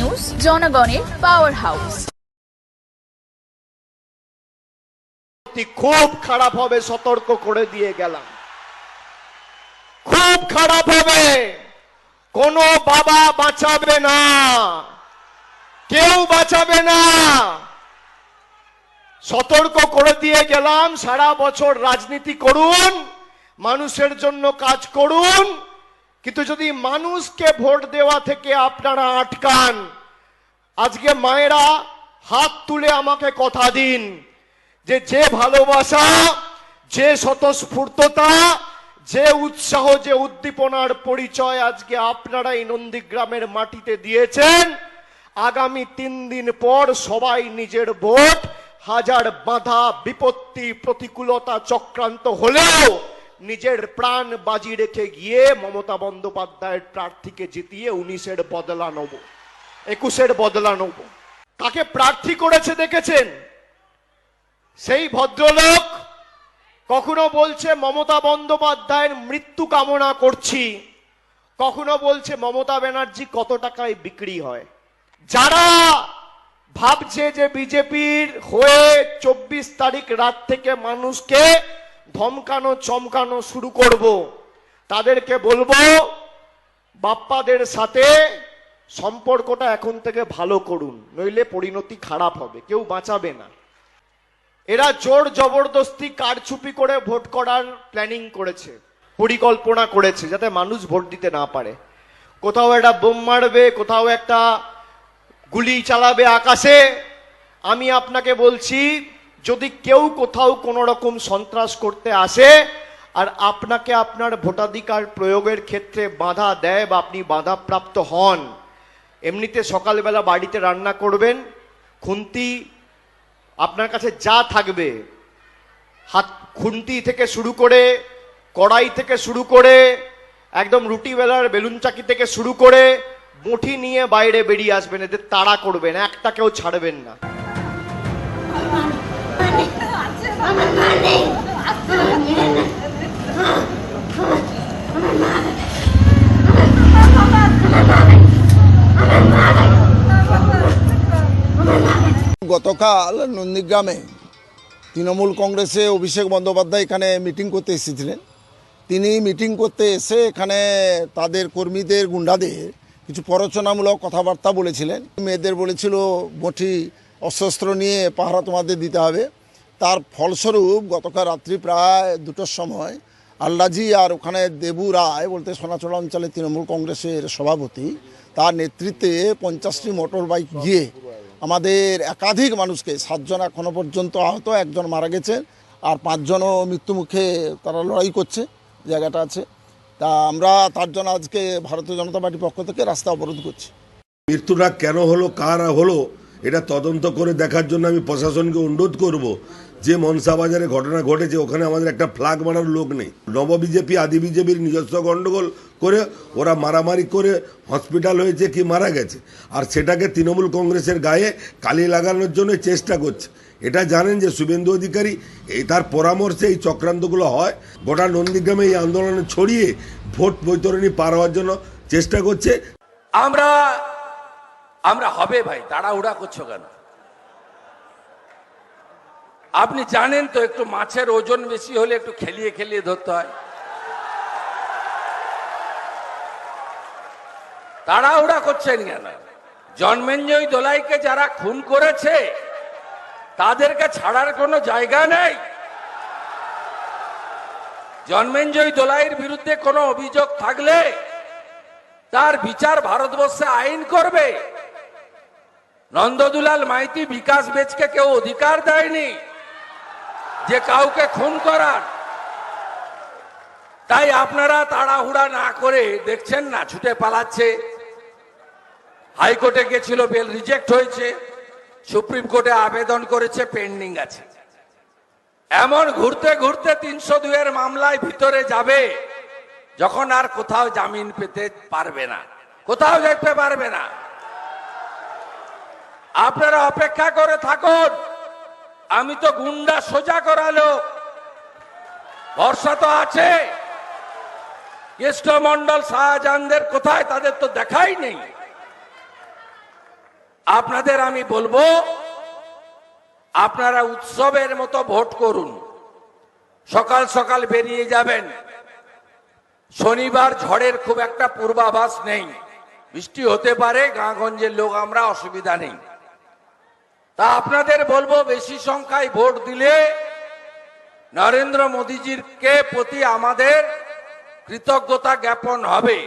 News, জনগণের power house. খুব খারাপ হবে, সতর্ক করে দিয়ে গেলাম। খুব খারাপ হবে, কোনো বাবা বাঁচাবে না, কেউ বাঁচাবে না। সতর্ক করে দিয়ে গেলাম। সারা বছর রাজনীতি করুন, মানুষের জন্য কাজ করুন, কিন্তু যদি মানুষকে ভোট দেওয়া থেকে আপনারা আটকান, আজকে মায়েরা হাত তুলে আমাকে কথা দিন যে ভালোবাসা, যে স্বতঃস্ফূর্ততা, যে উৎসাহ, যে উদ্দীপনার পরিচয় আজকে আপনারা এই নন্দীগ্রামের মাটিতে দিয়েছেন, আগামী 3 দিন পর সবাই নিজের ভোট, হাজার বাধা বিপত্তি প্রতিকূলতা চক্রান্ত হলেও নিজের প্রাণ বাজি রেখে গিয়ে মমতা বন্দ্যোপাধ্যায়ের প্রার্থীকে জিতিয়ে 19-এর বদলা নেব, 21-এর বদলা নেব। কাকে প্রার্থী করেছে দেখেছেন? সেই ভদ্রলোক কখনো বলছে মমতা বন্দ্যোপাধ্যায়ের মৃত্যু কামনা করছি, কখনো বলছে মমতা ব্যানার্জি কত টাকায় বিক্রি হয়। যারা ভাবছে যে বিজেপির হয়ে 24 তারিখ রাত থেকে মানুষকে ধমকানো চমকানো শুরু করব, তাদেরকে বলবো বাপ্পাদের সাথে সম্পর্কটা এখন থেকে ভালো করুন, নইলে পরিণতি খারাপ হবে, কেউ বাঁচাবে না। এরা জোর জবরদস্তি কারচুপি করে ভোট করার প্ল্যানিং করেছে, পরিকল্পনা করেছে যাতে মানুষ ভোট দিতে না পারে। কোথাও একটা বোম মারবে, কোথাও একটা গুলি চালাবে আকাশে। আমি আপনাকে বলছি, যদি কেউ কোথাও কোনো রকম সন্ত্রাস করতে আসে আর আপনাকে আপনার ভোটাধিকার প্রয়োগের ক্ষেত্রে বাধা দেয় বা আপনি বাধাপ্রাপ্ত হন, এমনিতে সকালবেলা বাড়িতে রান্না করবেন, খুন্তি আপনার কাছে যা থাকবে, হাত খুন্তি থেকে শুরু করে, কড়াই থেকে শুরু করে, একদম রুটি বেলার বেলুন চাকি থেকে শুরু করে মুঠি নিয়ে বাইরে বেরিয়ে আসবেন। এদের তাড়া করবেন, একটাকেও ছাড়বেন না। গতকাল নন্দীগ্রামে তৃণমূল কংগ্রেসে অভিষেক বন্দ্যোপাধ্যায় এখানে মিটিং করতে এসেছিলেন। তিনি মিটিং করতে এসে এখানে তাদের কর্মীদের, গুন্ডাদের কিছু প্ররোচনামূলক কথাবার্তা বলেছিলেন। মেয়েদের বলেছিল বটি অস্ত্র নিয়ে পাহারা তোমাদের দিতে হবে। তার ফলস্বরূপ গতকাল রাত্রি প্রায় 2টোর সময় আল্লাজি আর ওখানে দেবু রায় বলতে সোনাচড়া অঞ্চলে তৃণমূল কংগ্রেসের সভাপতি, তার নেতৃত্বে 50টি মোটর বাইক গিয়ে আমাদের একাধিক মানুষকে, 7 জন এখনও পর্যন্ত আহত, 1 জন মারা গেছে, আর 5 জনও মৃত্যুমুখে তারা লড়াই করছে, জায়গাটা আছে। তা আমরা তার জন্য আজকে ভারতীয় জনতা পার্টির পক্ষ থেকে রাস্তা অবরোধ করছি। মৃত্যুটা কেন হলো, কার হলো, এটা তদন্ত করে দেখার জন্য আমি প্রশাসনকে অনুরোধ করব। যে মনসা বাজারে ঘটনা ঘটেছে ওখানে আমাদের একটা ফ্ল্যাগ মারার লোক নেই। নব বিজেপি আদি বিজেপির নিজস্ব গন্ডগোল করে ওরা মারামারি করে হসপিটাল হয়েছে কি মারা গেছে, আর সেটাকে তৃণমূল কংগ্রেসের গায়ে কালি লাগানোর জন্য চেষ্টা করছে। এটা জানেন যে শুভেন্দু অধিকারী তার পরামর্শে এই চক্রান্তগুলো হয়। গোটা নন্দীগ্রামে এই আন্দোলনে ছড়িয়ে ভোট বৈতরণী পার হওয়ার জন্য চেষ্টা করছে। আমরা হবে ভাই, তাড়াহুড়া করছো কেন? আপনি জানেন তো একটু মাছের ওজন বেশি হলে একটু খেলিয়ে খেলিয়ে ধরতে হয়। তাড়াহুড়া করছেন কেন? জন্মেঞ্জয় দোলাইকে যারা খুন করেছে তাদেরকে ছাড়ার কোনো জায়গা নেই। জন্মেঞ্জয় দোলাইয়ের বিরুদ্ধে কোনো অভিযোগ থাকলে তার বিচার ভারতবর্ষে আইন করবে। নন্দদুলাল মাইতি, বিকাশ বেচকে কেউ অধিকার দেয়নি যে কাউকে খুন করার। তাই আপনারা তাড়াহুড়া না করে, দেখছেন না ছুটে পালাচ্ছে। হাইকোর্টে গেছিল, বেল রিজেক্ট হয়েছে, সুপ্রিম কোর্টে আবেদন করেছে, পেন্ডিং আছে। এমন ঘুরতে ঘুরতে 302-এর মামলায় ভিতরে যাবে যখন আর কোথাও জামিন পেতে পারবে না, কোথাও যেতে পারবে না। আপনারা অপেক্ষা করে থাকুন। আমি তো গুন্ডা সোজা করালো, ভরসা তো আছে। কৃষ্ণমন্ডল, শাহজাহানদের কোথায়? তাদের তো দেখাই নেই। আপনাদের আমি বলবো, আপনারা উৎসবের মতো ভোট করুন। সকাল সকাল বেরিয়ে যাবেন। শনিবার ঝড়ের খুব একটা পূর্বাভাস নেই, বৃষ্টি হতে পারে, গাঁগঞ্জের লোক আমরা, অসুবিধা নেই। তা আপনাদের বলবো, বেশি সংখ্যায় ভোট দিলে নরেন্দ্র মোদীজির প্রতি আমাদের কৃতজ্ঞতা জ্ঞাপন হবে।